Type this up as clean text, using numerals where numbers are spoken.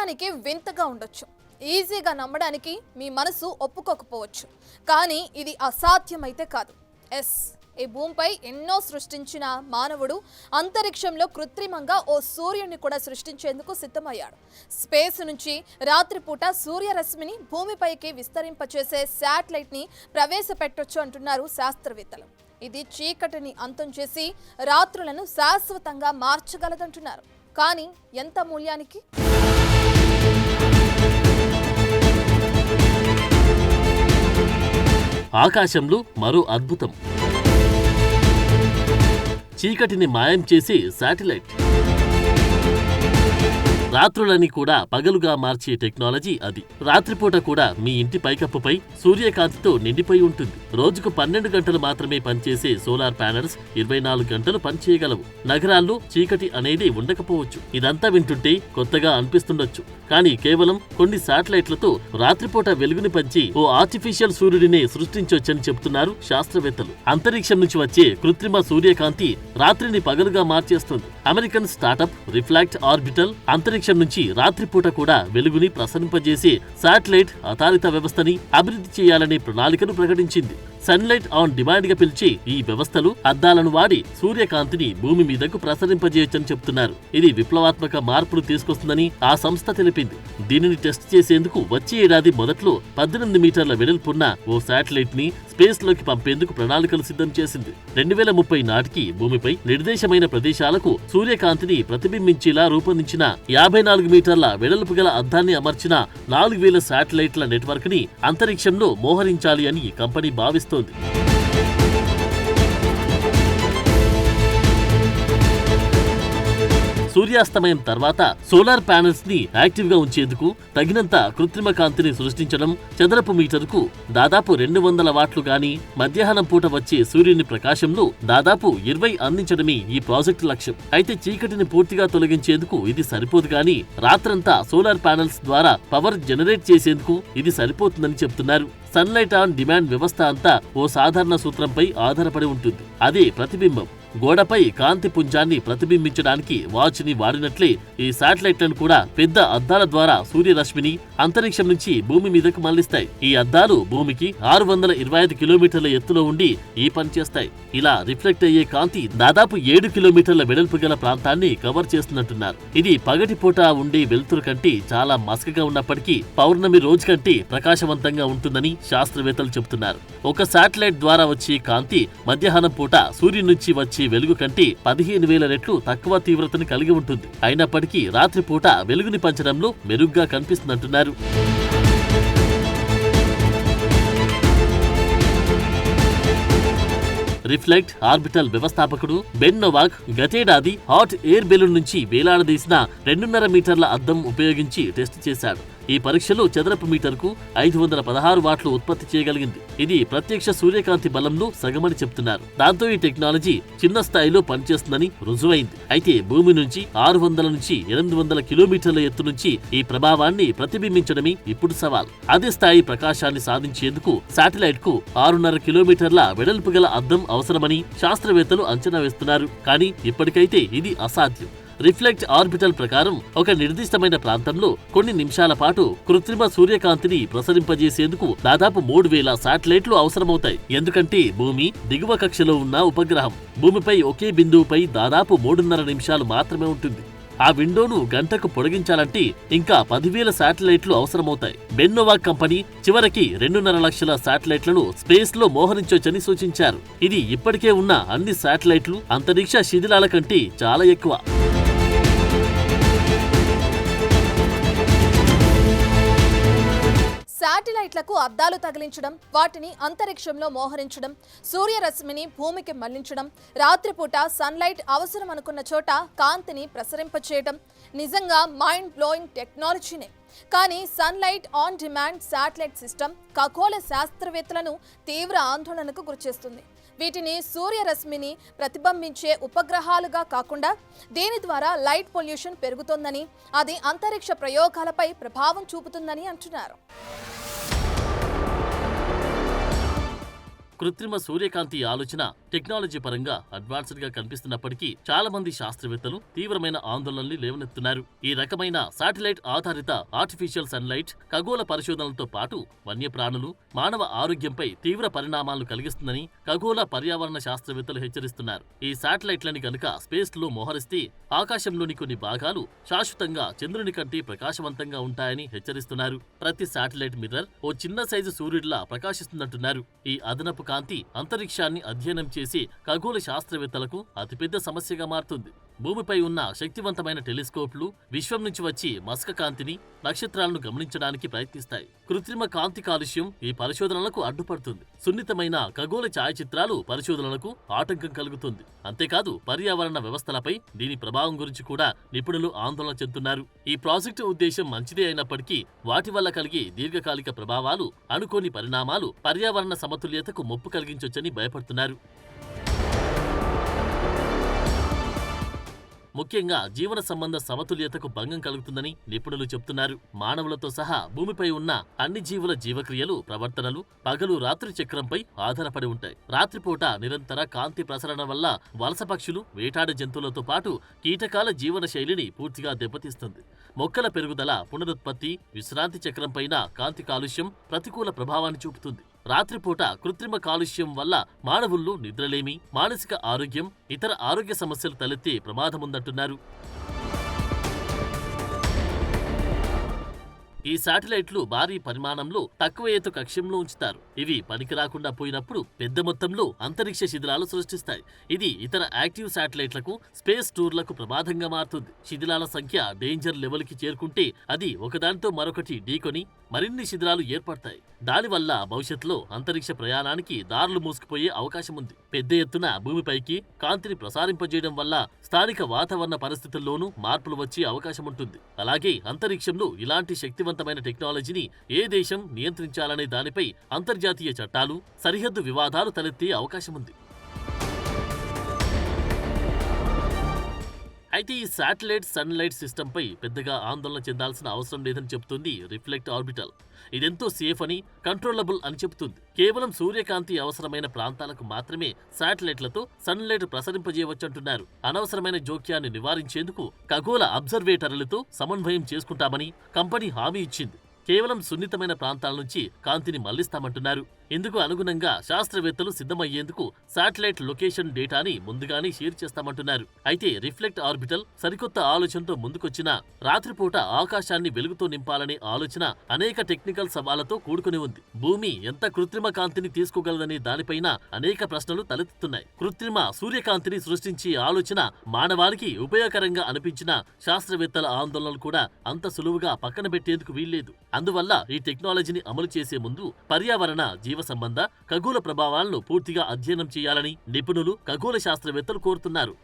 వినడానికి వింతగా ఉండొచ్చు, ఈజీగా నమ్మడానికి మీ మనసు ఒప్పుకోకపోవచ్చు, కానీ ఇది అసాధ్యమైతే కాదు. ఈ భూమిపై ఎన్నో సృష్టించిన మానవుడు అంతరిక్షంలో కృత్రిమంగా ఓ సూర్యుడిని కూడా సృష్టించేందుకు సిద్ధమయ్యాడు. స్పేస్ నుంచి రాత్రిపూట సూర్యరశ్మిని భూమిపైకి విస్తరింపచేసే శాటిలైట్ ని ప్రవేశపెట్టొచ్చు అంటున్నారు శాస్త్రవేత్తలు. ఇది చీకటిని అంతం చేసి రాత్రులను శాశ్వతంగా మార్చగలదంటున్నారు. కానీ ఎంత మూల్యానికి? ఆకాశంలో మరో అద్భుతం, చీకటిని మాయం చేసే శాటిలైట్. రాత్రులని కూడా పగలుగా మార్చే టెక్నాలజీ అది. రాత్రిపూట కూడా మీ ఇంటి పైకప్పుపై సూర్యకాంతితో నిండిపోయి ఉంటుంది. రోజుకు 12 గంటలు మాత్రమే పనిచేసే సోలార్ ప్యానెల్స్ 24 గంటలు పనిచేయగలవు. నగరాల్లో చీకటి అనేది ఉండకపోవచ్చు. ఇదంతా వింటుంటే కొత్తగా అనిపిస్తుండొచ్చు, కానీ కేవలం కొన్ని శాటిలైట్లతో రాత్రిపూట వెలుగుని పంచి ఓ ఆర్టిఫిషియల్ సూర్యుడినే సృష్టించొచ్చని చెప్తున్నారు శాస్త్రవేత్తలు. అంతరిక్షం నుంచి వచ్చే కృత్రిమ సూర్యకాంతి రాత్రిని పగలుగా మార్చేస్తుంది. అమెరికన్ స్టార్టప్ రిఫ్లాక్ట్ ఆర్బిటల్ అంతరిక్షం నుంచి రాత్రిపూట కూడా వెలుగుని ప్రసరింపజేసే శాటిలైట్ ఆధారిత వ్యవస్థని అభివృద్ధి చేయాలనే ప్రణాళికను ప్రకటించింది. సన్లైట్ ఆన్ డిమాండ్ గా పిలిచే ఈ వ్యవస్థలు అద్దాలను వాడి సూర్యకాంతిని భూమి మీదకు ప్రసరింపజేయొచ్చని చెప్తున్నారు. ఇది విప్లవాత్మక మార్పులు తీసుకొస్తుందని ఆ సంస్థ తెలిపింది. దీనిని టెస్ట్ చేసేందుకు వచ్చే ఏడాది మొదట్లో 18 మీటర్ల వెడల్పున్న ఓ శాటిలైట్ ని స్పేస్ లోకి పంపేందుకు ప్రణాళికలు సిద్ధం చేసింది. 2030 నాటికి భూమిపై నిర్దేశమైన ప్రదేశాలకు సూర్యకాంతిని ప్రతిబింబించేలా రూపొందించిన 54 మీటర్ల వెడల్పు గల అద్దాన్ని అమర్చిన 4000 శాటిలైట్ల నెట్వర్క్ ని అంతరిక్షంలో మోహరించాలి అని కంపెనీ భావిస్తోంది. సూర్యాస్తమయం తర్వాత సోలార్ ప్యానెల్స్ ని యాక్టివ్ గా ఉంచేందుకు తగినంత కృత్రిమ కాంతిని సృష్టించడం, చదరపు మీటరుకు దాదాపు 200 వాట్లు గాని మధ్యాహ్నం పూట వచ్చే సూర్యుని ప్రకాశంలో దాదాపు 20 అందించడమే ఈ ప్రాజెక్టు లక్ష్యం. అయితే చీకటిని పూర్తిగా తొలగించేందుకు ఇది సరిపోదు గాని రాత్రంతా సోలార్ ప్యానెల్స్ ద్వారా పవర్ జనరేట్ చేసేందుకు ఇది సరిపోతుందని చెప్తున్నారు. సన్లైట్ ఆన్ డిమాండ్ వ్యవస్థ అంతా ఓ సాధారణ సూత్రంపై ఆధారపడి ఉంటుంది. అదే ప్రతిబింబం. గోడపై కాంతి పుంజాన్ని ప్రతిబింబించడానికి వాచ్ ని వాడినట్లే ఈ శాటిలైట్లను కూడా పెద్ద అద్దాల ద్వారా సూర్యరశ్మిని అంతరిక్షం నుంచి భూమి మీదకు మళ్లిస్తాయి. ఈ అద్దాలు భూమికి 625 కిలోమీటర్ల ఎత్తులో ఉండి ఈ పని చేస్తాయి. ఇలా రిఫ్లెక్ట్ అయ్యే కాంతి దాదాపు 7 కిలోమీటర్ల వెడల్పు గల ప్రాంతాన్ని కవర్ చేస్తున్నట్టున్నారు. ఇది పగటిపూట ఉండే వెలుతురు కంటే చాలా మసకగా ఉన్నప్పటికీ పౌర్ణమి రోజు కంటే ప్రకాశవంతంగా ఉంటుందని శాస్త్రవేత్తలు చెబుతున్నారు. ఒక శాటిలైట్ ద్వారా వచ్చే కాంతి మధ్యాహ్నం పూట సూర్యుని నుంచి వచ్చే వెలుగు కంటే 15,000 రెట్లు తక్కువ తీవ్రతను కలిగి ఉంటుంది. అయినప్పటికీ రాత్రిపూట వెలుగుని పంచడంలో మెరుగ్గా కనిపిస్తుందంటున్నారు. రిఫ్లెక్ట్ ఆర్బిటల్ వ్యవస్థాపకుడు బెన్ నోవాక్ గతేడాది హాట్ ఎయిర్ బెలూన్ నుంచి వేలాడదీసిన 2.5 మీటర్ల అద్దం ఉపయోగించి టెస్ట్ చేశాడు. ఈ పరీక్షలో చదరపు మీటర్కు 516 వాట్లు ఉత్పత్తి చేయగలిగింది. ఇది ప్రత్యక్ష సూర్యకాంతి బలంలో సగమని చెప్తున్నారు. దాంతో ఈ టెక్నాలజీ చిన్న స్థాయిలో పనిచేస్తుందని రుజువైంది. అయితే భూమి నుంచి 600 నుంచి 800 కిలోమీటర్ల ఎత్తు నుంచి ఈ ప్రభావాన్ని ప్రతిబింబించడమే ఇప్పుడు సవాల్. అదే స్థాయి ప్రకాశాన్ని సాధించేందుకు శాటిలైట్ కు 6.5 కిలోమీటర్ల వెడల్పు గల అద్దం అవసరమని శాస్త్రవేత్తలు అంచనా వేస్తున్నారు. కానీ ఇప్పటికైతే ఇది అసాధ్యం. రిఫ్లెక్ట్ ఆర్బిటల్ ప్రకారం ఒక నిర్దిష్టమైన ప్రాంతంలో కొన్ని నిమిషాల పాటు కృత్రిమ సూర్యకాంతిని ప్రసరింపజేసేందుకు దాదాపు 3000 శాటిలైట్లు అవసరమవుతాయి. ఎందుకంటే భూమి దిగువ కక్షలో ఉన్న ఉపగ్రహం భూమిపై ఒకే బిందువుపై దాదాపు 3.5 నిమిషాలు మాత్రమే ఉంటుంది. ఆ విండోను గంటకు పొడిగించాలంటే ఇంకా 10,000 శాటిలైట్లు అవసరమవుతాయి. బెన్ నోవాక్ కంపెనీ చివరికి 2.5 లక్షల శాటిలైట్లను స్పేస్ లో మోహరించొచ్చని సూచించారు. ఇది ఇప్పటికే ఉన్న అన్ని శాటిలైట్లు అంతరిక్ష శిథిలాల కంటే చాలా ఎక్కువ. శాటిలైట్లకు అద్దాలు తగిలించడం, వాటిని అంతరిక్షంలో మోహరించడం, సూర్యరశ్మిని భూమికి మళ్లించడం, రాత్రిపూట సన్లైట్ అవసరం అనుకున్న చోట కాంతిని ప్రసరింపచేయడం నిజంగా మైండ్ బ్లోయింగ్ టెక్నాలజీనే. కానీ sunlight on demand satellite system ఖగోళ శాస్త్రవేత్తలను తీవ్ర ఆందోళనకు గురిచేస్తుంది. వీటిని సూర్యరశ్మిని ప్రతిబింబించే ఉపగ్రహాలుగా కాకుండా దీని ద్వారా లైట్ పొల్యూషన్ పెరుగుతోందని, అది అంతరిక్ష ప్రయోగాలపై ప్రభావం చూపుతుందని అంటున్నారు. కృత్రిమ సూర్యకాంతి ఆలోచన టెక్నాలజీ పరంగా అడ్వాన్స్డ్ గా కనిపిస్తున్నప్పటికీ చాలా మంది శాస్త్రవేత్తలు తీవ్రమైన ఆందోళనలు లేవనెత్తున్నారు. ఈ రకమైన శాటిలైట్ ఆధారిత ఆర్టిఫిషియల్ సన్లైట్ ఖగోళ పరిశోధనలతో పాటు వన్యప్రాణులు, మానవ ఆరోగ్యంపై తీవ్ర పరిణామాలను కలిగిస్తుందని ఖగోళ పర్యావరణ శాస్త్రవేత్తలు హెచ్చరిస్తున్నారు. ఈ శాటిలైట్లని కనుక స్పేస్ లో మోహరిస్తే ఆకాశంలోని కొన్ని భాగాలు శాశ్వతంగా చంద్రుని కంటే ప్రకాశవంతంగా ఉంటాయని హెచ్చరిస్తున్నారు. ప్రతి శాటిలైట్ మిర్రర్ ఓ చిన్న సైజు సూర్యుడిలా ప్రకాశిస్తుందంటున్నారు. ఈ అదనపు కాంతి అంతరిక్షాన్ని అధ్యయనం చేసి ఖగోళ శాస్త్రవేత్తలకు అతిపెద్ద సమస్యగా మారుతుంది. భూమిపై ఉన్న శక్తివంతమైన టెలిస్కోప్లు విశ్వం నుంచి వచ్చి మసక కాంతిని, నక్షత్రాలను గమనించడానికి ప్రయత్నిస్తాయి. కృత్రిమ కాంతి కాలుష్యం ఈ పరిశోధనలకు అడ్డుపడుతుంది. సున్నితమైన ఖగోళ ఛాయాచిత్రాలు పరిశోధనలకు ఆటంకం కలుగుతుంది. అంతేకాదు పర్యావరణ వ్యవస్థలపై దీని ప్రభావం గురించి కూడా నిపుణులు ఆందోళన చెందుతున్నారు. ఈ ప్రాజెక్టు ఉద్దేశం మంచిదే అయినప్పటికీ వాటి వల్ల కలిగే దీర్ఘకాలిక ప్రభావాలు, అనుకోని పరిణామాలు పర్యావరణ సమతుల్యతకు ముప్పు కలిగించొచ్చని భయపడుతున్నారు. ముఖ్యంగా జీవన సంబంధ సమతుల్యతకు భంగం కలుగుతుందని నిపుణులు చెబుతున్నారు. మానవులతో సహా భూమిపై ఉన్న అన్ని జీవుల జీవక్రియలు, ప్రవర్తనలు పగలు రాత్రి చక్రంపై ఆధారపడి ఉంటాయి. రాత్రిపూట నిరంతర కాంతి ప్రసరణ వల్ల వలస పక్షులు, వేటాడే జంతువులతో పాటు కీటకాల జీవన శైలిని పూర్తిగా దెబ్బతీస్తుంది. మొక్కల పెరుగుదల, పునరుత్పత్తి, విశ్రాంతి చక్రంపైన కాంతి కాలుష్యం ప్రతికూల ప్రభావాన్ని చూపుతుంది. రాత్రిపూట కృత్రిమ కాలుష్యం వల్ల మానవుల్లో నిద్రలేమి, మానసిక ఆరోగ్యం, ఇతర ఆరోగ్య సమస్యలు తలెత్తే ప్రమాదముందంటున్నారు. ఈ శాటిలైట్లు భారీ పరిమాణంలో తక్కువ ఎత్తు కక్ష్యంలో ఉంచుతారు. ఇవి పనికి రాకుండా పోయినప్పుడు పెద్ద మొత్తంలో అంతరిక్ష శిథిలాలు సృష్టిస్తాయి. ఇది ఇతర యాక్టివ్ శాటిలైట్లకు, స్పేస్ టూర్లకు ప్రమాదంగా మారుతుంది. శిథిలాల సంఖ్య డేంజర్ లెవెల్కి చేరుకుంటే అది ఒకదానితో మరొకటి ఢీకొని మరిన్ని శిథిలాలు ఏర్పడతాయి. దానివల్ల భవిష్యత్తులో అంతరిక్ష ప్రయాణానికి దారులు మూసుకుపోయే అవకాశం ఉంది. పెద్ద ఎత్తున భూమిపైకి కాంతిని ప్రసారింపజేయడం వల్ల స్థానిక వాతావరణ పరిస్థితుల్లోనూ మార్పులు వచ్చే అవకాశం ఉంటుంది. అలాగే అంతరిక్షంలో ఇలాంటి శక్తివంతమైన టెక్నాలజీని ఏ దేశం నియంత్రించాలనే దానిపై అంతర్జాతీయ చట్టాలు, సరిహద్దు వివాదాలు తలెత్తే అవకాశం ఉంది. అయితే ఈ శాటిలైట్ సన్లైట్ సిస్టంపై పెద్దగా ఆందోళన చెందాల్సిన అవసరం లేదని చెబుతుంది రిఫ్లెక్ట్ ఆర్బిటల్. ఇదెంతో సేఫ్ అని, కంట్రోలబుల్ అని చెబుతుంది. కేవలం సూర్యకాంతి అవసరమైన ప్రాంతాలకు మాత్రమే శాటిలైట్లతో సన్లైట్ ప్రసరింపజేయవచ్చంటున్నారు. అనవసరమైన జోక్యాన్ని నివారించేందుకు ఖగోళ అబ్జర్వేటర్లతో సమన్వయం చేసుకుంటామని కంపెనీ హామీ ఇచ్చింది. కేవలం సున్నితమైన ప్రాంతాల నుంచి కాంతిని మళ్లిస్తామంటున్నారు. ఇందుకు అనుగుణంగా శాస్త్రవేత్తలు సిద్ధమయ్యేందుకు శాటిలైట్ లొకేషన్ డేటాని ముందుగానే షేర్ చేస్తామంటున్నారు. అయితే రిఫ్లెక్ట్ ఆర్బిటల్ సరికొత్త ఆలోచనతో ముందుకొచ్చిన రాత్రిపూట ఆకాశాన్ని వెలుగుతో నింపాలనే ఆలోచన అనేక టెక్నికల్ సవాళ్లతో కూడుకుని ఉంది. భూమి ఎంత కృత్రిమ కాంతిని తీసుకోగలదనే దానిపైన అనేక ప్రశ్నలు తలెత్తుతున్నాయి. కృత్రిమ సూర్యకాంతిని సృష్టించే ఆలోచన మానవాళికి ఉపయోగకరంగా అనిపించిన శాస్త్రవేత్తల ఆందోళనలు కూడా అంత సులువుగా పక్కన పెట్టేందుకు వీల్లేదు. అందువల్ల ఈ టెక్నాలజీని అమలు చేసే ముందు పర్యావరణ, జీవ సంబంధ, ఖగోళ ప్రభావాలను పూర్తిగా అధ్యయనం చేయాలని నిపుణులు, ఖగోళ శాస్త్రవేత్తలు కోరుతున్నారు.